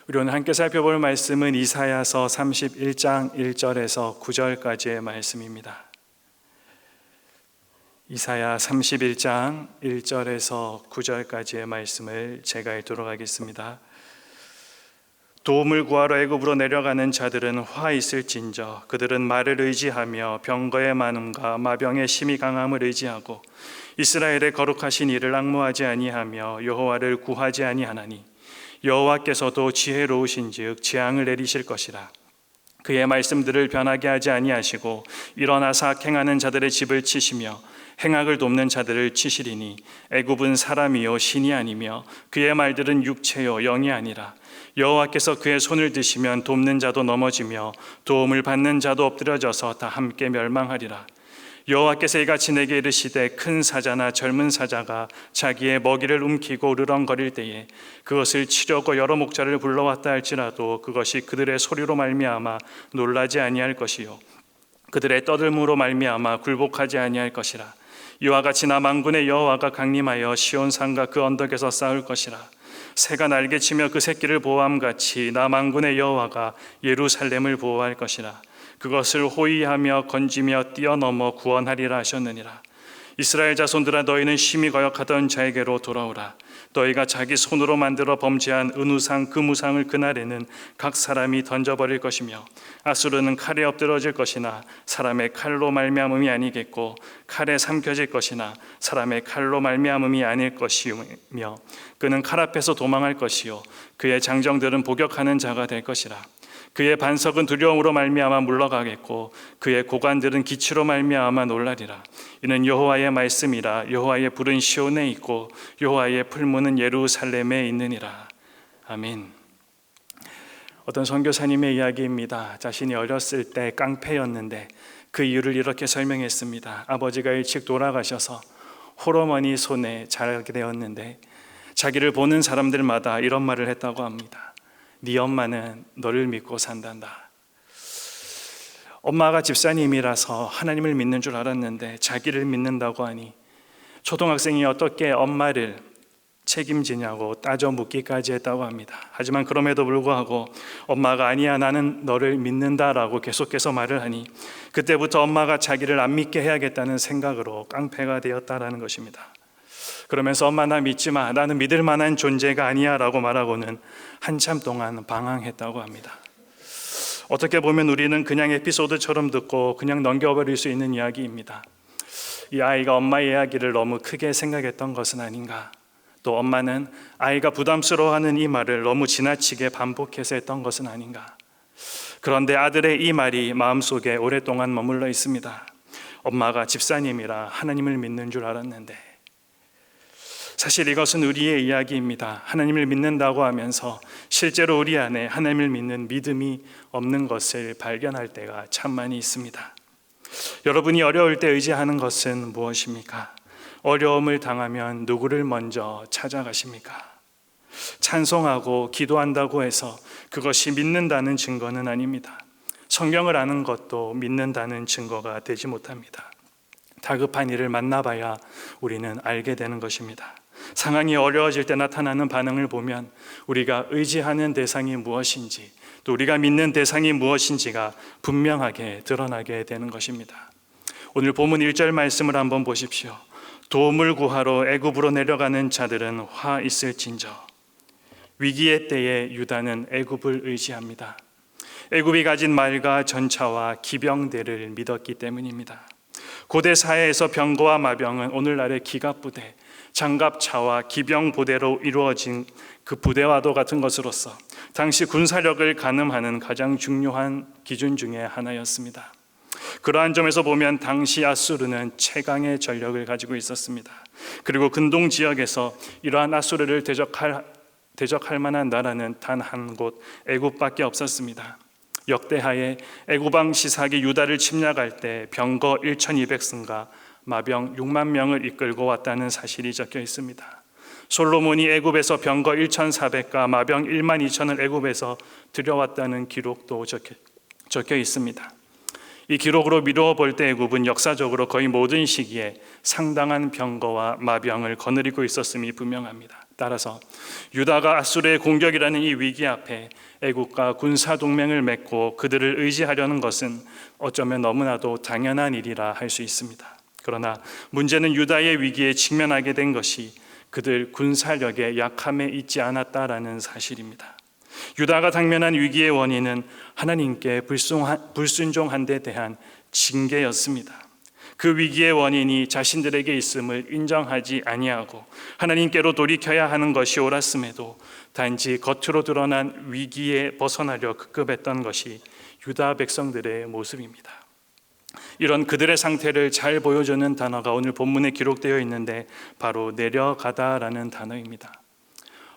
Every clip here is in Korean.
우리 오늘 함께 살펴볼 말씀은 이사야서 31장 1절에서 9절까지의 말씀입니다. 이사야 31장 1절에서 9절까지의 말씀을 제가 읽도록 하겠습니다. 도움을 구하러 애굽으로 내려가는 자들은 화 있을진저, 그들은 말을 의지하며 병거의 많음과 마병의 심히 강함을 의지하고 이스라엘의 거룩하신 이를 앙모하지 아니하며 여호와를 구하지 아니하나니 여호와께서도 지혜로우신즉 재앙을 내리실 것이라. 그의 말씀들을 변하게 하지 아니하시고 일어나사 악행하는 자들의 집을 치시며 행악을 돕는 자들을 치시리니 애굽은 사람이요 신이 아니며 그의 말들은 육체요 영이 아니라. 여호와께서 그의 손을 드시면 돕는 자도 넘어지며 도움을 받는 자도 엎드려져서 다 함께 멸망하리라. 여호와께서 이같이 내게 이르시되 큰 사자나 젊은 사자가 자기의 먹이를 움키고 으르렁거릴 때에 그것을 치려고 여러 목자를 불러왔다 할지라도 그것이 그들의 소리로 말미암아 놀라지 아니할 것이요 그들의 떠들므로 말미암아 굴복하지 아니할 것이라. 이와 같이 나 만군의 여호와가 강림하여 시온산과 그 언덕에서 싸울 것이라. 새가 날개치며 그 새끼를 보호함같이 나 만군의 여호와가 예루살렘을 보호할 것이라. 그것을 호위하며 건지며 뛰어넘어 구원하리라 하셨느니라. 이스라엘 자손들아, 너희는 심히 거역하던 자에게로 돌아오라. 너희가 자기 손으로 만들어 범죄한 은우상 금우상을 그날에는 각 사람이 던져버릴 것이며 아수르는 칼에 엎드러질 것이나 사람의 칼로 말미암음이 아니겠고 칼에 삼켜질 것이나 사람의 칼로 말미암음이 아닐 것이며 그는 칼 앞에서 도망할 것이요 그의 장정들은 복역하는 자가 될 것이라. 그의 반석은 두려움으로 말미암아 물러가겠고 그의 고관들은 기치로 말미암아 놀라리라. 이는 여호와의 말씀이라. 여호와의 불은 시온에 있고 여호와의 풀무는 예루살렘에 있느니라. 아멘. 어떤 선교사님의 이야기입니다. 자신이 어렸을 때 깡패였는데 그 이유를 이렇게 설명했습니다. 아버지가 일찍 돌아가셔서 홀어머니 손에 자라게 되었는데 자기를 보는 사람들마다 이런 말을 했다고 합니다. 네 엄마는 너를 믿고 산단다. 엄마가 집사님이라서 하나님을 믿는 줄 알았는데 자기를 믿는다고 하니 초등학생이 어떻게 엄마를 책임지냐고 따져 묻기까지 했다고 합니다. 하지만 그럼에도 불구하고 엄마가 아니야 나는 너를 믿는다라고 계속해서 말을 하니 그때부터 엄마가 자기를 안 믿게 해야겠다는 생각으로 깡패가 되었다라는 것입니다. 그러면서 엄마 나 믿지 마, 나는 믿을 만한 존재가 아니야 라고 말하고는 한참 동안 방황했다고 합니다. 어떻게 보면 우리는 그냥 에피소드처럼 듣고 그냥 넘겨버릴 수 있는 이야기입니다. 이 아이가 엄마의 이야기를 너무 크게 생각했던 것은 아닌가. 또 엄마는 아이가 부담스러워하는 이 말을 너무 지나치게 반복해서 했던 것은 아닌가. 그런데 아들의 이 말이 마음속에 오랫동안 머물러 있습니다. 엄마가 집사님이라 하나님을 믿는 줄 알았는데 사실 이것은 우리의 이야기입니다. 하나님을 믿는다고 하면서 실제로 우리 안에 하나님을 믿는 믿음이 없는 것을 발견할 때가 참 많이 있습니다. 여러분이 어려울 때 의지하는 것은 무엇입니까? 어려움을 당하면 누구를 먼저 찾아가십니까? 찬송하고 기도한다고 해서 그것이 믿는다는 증거는 아닙니다. 성경을 아는 것도 믿는다는 증거가 되지 못합니다. 다급한 일을 만나봐야 우리는 알게 되는 것입니다. 상황이 어려워질 때 나타나는 반응을 보면 우리가 의지하는 대상이 무엇인지 또 우리가 믿는 대상이 무엇인지가 분명하게 드러나게 되는 것입니다. 오늘 본문 1절 말씀을 한번 보십시오. 도움을 구하러 애굽으로 내려가는 자들은 화 있을진저. 위기의 때에 유다는 애굽을 의지합니다. 애굽이 가진 말과 전차와 기병대를 믿었기 때문입니다. 고대 사회에서 병거와 마병은 오늘날의 기갑부대, 장갑차와 기병부대로 이루어진 그 부대와도 같은 것으로서 당시 군사력을 가늠하는 가장 중요한 기준 중에 하나였습니다. 그러한 점에서 보면 당시 아수르는 최강의 전력을 가지고 있었습니다. 그리고 근동 지역에서 이러한 아수르를 대적할 만한 나라는 단 한 곳 애굽밖에 없었습니다. 역대하에 애굽왕 시삭이 유다를 침략할 때 병거 1200승과 마병 6만 명을 이끌고 왔다는 사실이 적혀 있습니다. 솔로몬이 애굽에서 병거 1400과 마병 1만 2천을 애굽에서 들여왔다는 기록도 적혀 있습니다. 이 기록으로 미루어 볼 때 애굽은 역사적으로 거의 모든 시기에 상당한 병거와 마병을 거느리고 있었음이 분명합니다. 따라서 유다가 아수르의 공격이라는 이 위기 앞에 애국과 군사 동맹을 맺고 그들을 의지하려는 것은 어쩌면 너무나도 당연한 일이라 할 수 있습니다. 그러나 문제는 유다의 위기에 직면하게 된 것이 그들 군사력의 약함에 있지 않았다라는 사실입니다. 유다가 당면한 위기의 원인은 하나님께 불순종한 데 대한 징계였습니다. 그 위기의 원인이 자신들에게 있음을 인정하지 아니하고 하나님께로 돌이켜야 하는 것이 옳았음에도 단지 겉으로 드러난 위기에 벗어나려 급급했던 것이 유다 백성들의 모습입니다. 이런 그들의 상태를 잘 보여주는 단어가 오늘 본문에 기록되어 있는데 바로 내려가다라는 단어입니다.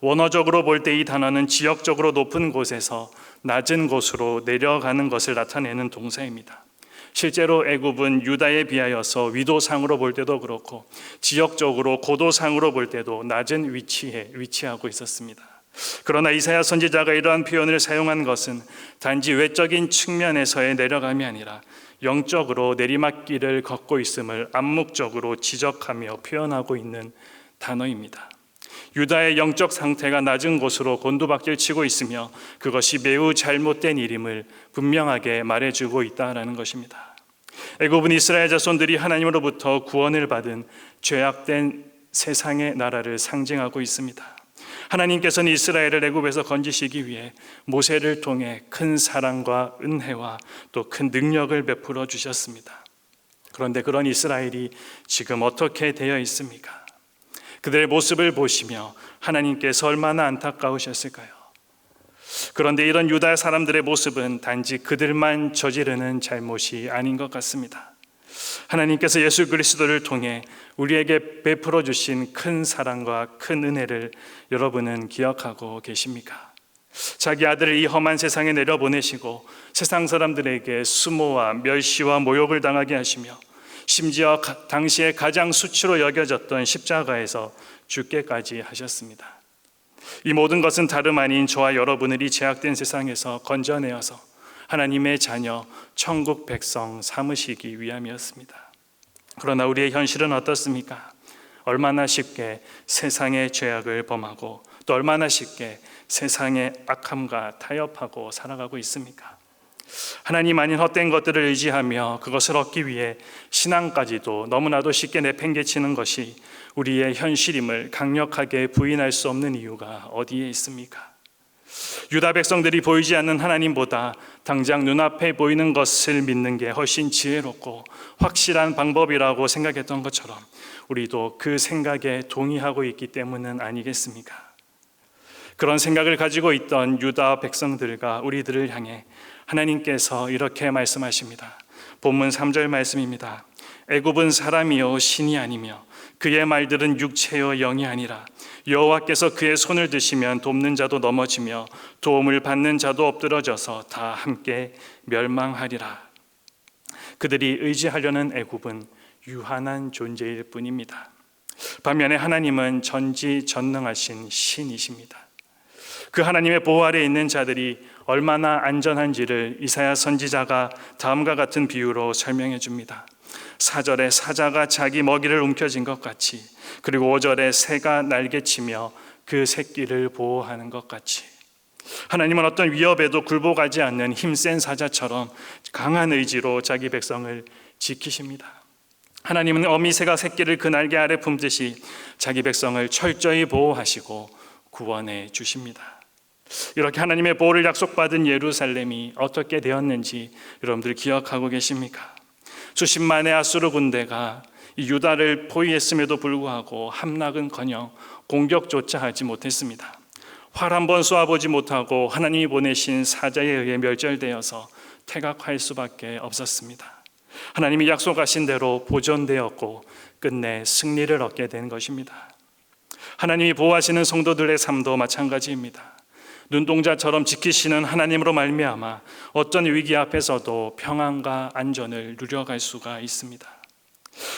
원어적으로 볼 때 이 단어는 지역적으로 높은 곳에서 낮은 곳으로 내려가는 것을 나타내는 동사입니다. 실제로 애굽은 유다에 비하여서 위도상으로 볼 때도 그렇고 지역적으로 고도상으로 볼 때도 낮은 위치에 위치하고 있었습니다. 그러나 이사야 선지자가 이러한 표현을 사용한 것은 단지 외적인 측면에서의 내려감이 아니라 영적으로 내리막길을 걷고 있음을 암묵적으로 지적하며 표현하고 있는 단어입니다. 유다의 영적 상태가 낮은 곳으로 곤두박질 치고 있으며 그것이 매우 잘못된 일임을 분명하게 말해주고 있다는 것입니다. 애굽은 이스라엘 자손들이 하나님으로부터 구원을 받은 죄악된 세상의 나라를 상징하고 있습니다. 하나님께서는 이스라엘을 애굽에서 건지시기 위해 모세를 통해 큰 사랑과 은혜와 또 큰 능력을 베풀어 주셨습니다. 그런데 그런 이스라엘이 지금 어떻게 되어 있습니까? 그들의 모습을 보시며 하나님께서 얼마나 안타까우셨을까요? 그런데 이런 유다 사람들의 모습은 단지 그들만 저지르는 잘못이 아닌 것 같습니다. 하나님께서 예수 그리스도를 통해 우리에게 베풀어 주신 큰 사랑과 큰 은혜를 여러분은 기억하고 계십니까? 자기 아들을 이 험한 세상에 내려보내시고 세상 사람들에게 수모와 멸시와 모욕을 당하게 하시며 심지어 당시에 가장 수치로 여겨졌던 십자가에서 죽게까지 하셨습니다. 이 모든 것은 다름 아닌 저와 여러분을 이 죄악된 세상에서 건져내어서 하나님의 자녀, 천국 백성 삼으시기 위함이었습니다. 그러나 우리의 현실은 어떻습니까? 얼마나 쉽게 세상의 죄악을 범하고 또 얼마나 쉽게 세상의 악함과 타협하고 살아가고 있습니까? 하나님 아닌 헛된 것들을 의지하며 그것을 얻기 위해 신앙까지도 너무나도 쉽게 내팽개치는 것이 우리의 현실임을 강력하게 부인할 수 없는 이유가 어디에 있습니까? 유다 백성들이 보이지 않는 하나님보다 당장 눈앞에 보이는 것을 믿는 게 훨씬 지혜롭고 확실한 방법이라고 생각했던 것처럼 우리도 그 생각에 동의하고 있기 때문은 아니겠습니까? 그런 생각을 가지고 있던 유다 백성들과 우리들을 향해 하나님께서 이렇게 말씀하십니다. 본문 3절 말씀입니다. 애굽은 사람이요 신이 아니며 그의 말들은 육체요 영이 아니라 여호와께서 그의 손을 드시면 돕는 자도 넘어지며 도움을 받는 자도 엎드러져서 다 함께 멸망하리라. 그들이 의지하려는 애굽은 유한한 존재일 뿐입니다. 반면에 하나님은 전지전능하신 신이십니다. 그 하나님의 보호 아래 있는 자들이 얼마나 안전한지를 이사야 선지자가 다음과 같은 비유로 설명해 줍니다. 4절에 사자가 자기 먹이를 움켜쥔 것 같이, 그리고 5절에 새가 날개치며 그 새끼를 보호하는 것 같이, 하나님은 어떤 위협에도 굴복하지 않는 힘센 사자처럼 강한 의지로 자기 백성을 지키십니다. 하나님은 어미새가 새끼를 그 날개 아래 품듯이 자기 백성을 철저히 보호하시고 구원해 주십니다. 이렇게 하나님의 보호를 약속받은 예루살렘이 어떻게 되었는지 여러분들 기억하고 계십니까? 수십만의 아수르 군대가 이 유다를 포위했음에도 불구하고 함락은커녕 공격조차 하지 못했습니다. 활 한 번 쏘아보지 못하고 하나님이 보내신 사자에 의해 멸절되어서 퇴각할 수밖에 없었습니다. 하나님이 약속하신 대로 보존되었고 끝내 승리를 얻게 된 것입니다. 하나님이 보호하시는 성도들의 삶도 마찬가지입니다. 눈동자처럼 지키시는 하나님으로 말미암아 어떤 위기 앞에서도 평안과 안전을 누려갈 수가 있습니다.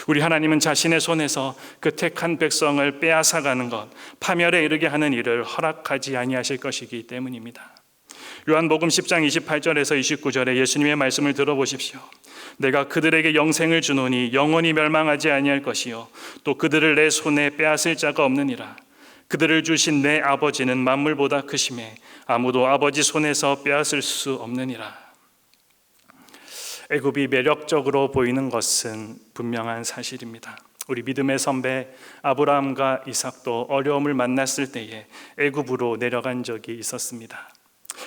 우리 하나님은 자신의 손에서 그 택한 백성을 빼앗아가는 것, 파멸에 이르게 하는 일을 허락하지 아니하실 것이기 때문입니다. 요한복음 10장 28절에서 29절에 예수님의 말씀을 들어보십시오. 내가 그들에게 영생을 주노니 영원히 멸망하지 아니할 것이요 또 그들을 내 손에 빼앗을 자가 없느니라. 그들을 주신 내 아버지는 만물보다 크심에 아무도 아버지 손에서 빼앗을 수 없느니라. 애굽이 매력적으로 보이는 것은 분명한 사실입니다. 우리 믿음의 선배 아브라함과 이삭도 어려움을 만났을 때에 애굽으로 내려간 적이 있었습니다.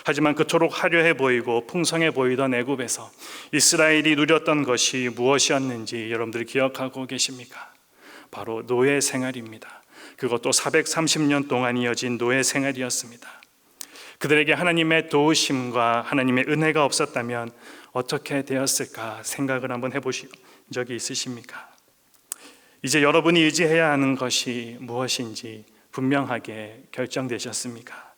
하지만 그토록 화려해 보이고 풍성해 보이던 애굽에서 이스라엘이 누렸던 것이 무엇이었는지 여러분들 기억하고 계십니까? 바로 노예 생활입니다. 그것도 430년 동안 이어진 노예 생활이었습니다. 그들에게 하나님의 도우심과 하나님의 은혜가 없었다면 어떻게 되었을까 생각을 한번 해보신 적이 있으십니까? 이제 여러분이 의지해야 하는 것이 무엇인지 분명하게 결정되셨습니까?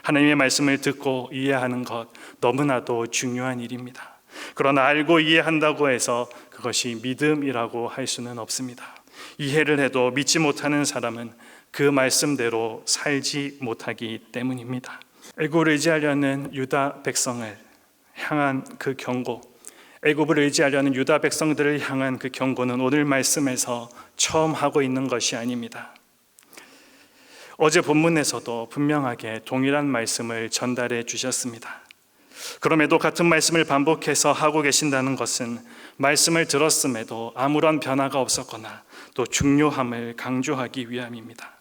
하나님의 말씀을 듣고 이해하는 것 너무나도 중요한 일입니다. 그러나 알고 이해한다고 해서 그것이 믿음이라고 할 수는 없습니다. 이해를 해도 믿지 못하는 사람은 그 말씀대로 살지 못하기 때문입니다. 애굽을 의지하려는 유다 백성을 향한 그 경고, 애굽을 의지하려는 유다 백성들을 향한 그 경고는 오늘 말씀에서 처음 하고 있는 것이 아닙니다. 어제 본문에서도 분명하게 동일한 말씀을 전달해 주셨습니다. 그럼에도 같은 말씀을 반복해서 하고 계신다는 것은 말씀을 들었음에도 아무런 변화가 없었거나 또 중요함을 강조하기 위함입니다.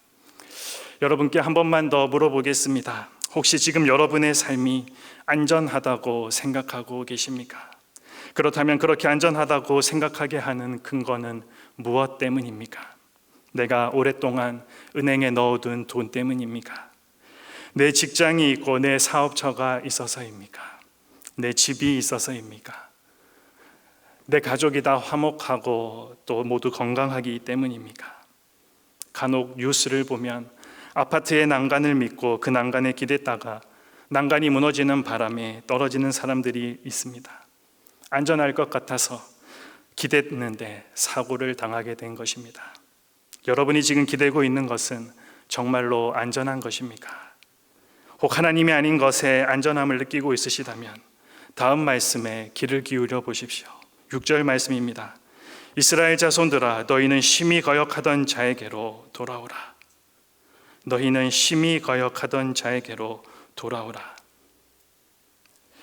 여러분께 한 번만 더 물어보겠습니다. 혹시 지금 여러분의 삶이 안전하다고 생각하고 계십니까? 그렇다면 그렇게 안전하다고 생각하게 하는 근거는 무엇 때문입니까? 내가 오랫동안 은행에 넣어둔 돈 때문입니까? 내 직장이 있고 내 사업처가 있어서입니까? 내 집이 있어서입니까? 내 가족이 다 화목하고 또 모두 건강하기 때문입니까? 간혹 뉴스를 보면 아파트의 난간을 믿고 그 난간에 기댔다가 난간이 무너지는 바람에 떨어지는 사람들이 있습니다. 안전할 것 같아서 기댔는데 사고를 당하게 된 것입니다. 여러분이 지금 기대고 있는 것은 정말로 안전한 것입니까? 혹 하나님이 아닌 것에 안전함을 느끼고 있으시다면 다음 말씀에 귀를 기울여 보십시오. 6절 말씀입니다. 이스라엘 자손들아 너희는 심히 거역하던 자에게로 돌아오라. 너희는 심히 거역하던 자에게로 돌아오라.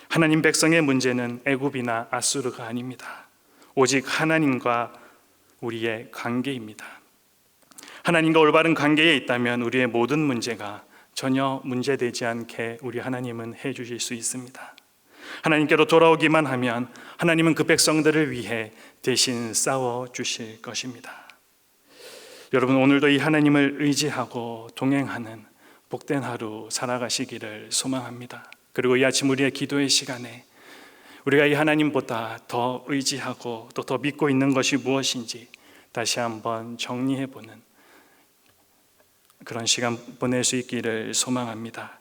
하나님 백성의 문제는 애굽이나 아수르가 아닙니다. 오직 하나님과 우리의 관계입니다. 하나님과 올바른 관계에 있다면 우리의 모든 문제가 전혀 문제되지 않게 우리 하나님은 해주실 수 있습니다. 하나님께로 돌아오기만 하면 하나님은 그 백성들을 위해 대신 싸워주실 것입니다. 여러분, 오늘도 이 하나님을 의지하고 동행하는 복된 하루 살아가시기를 소망합니다. 그리고 이 아침 우리의 기도의 시간에 우리가 이 하나님보다 더 의지하고 또 더 믿고 있는 것이 무엇인지 다시 한번 정리해보는 그런 시간 보낼 수 있기를 소망합니다.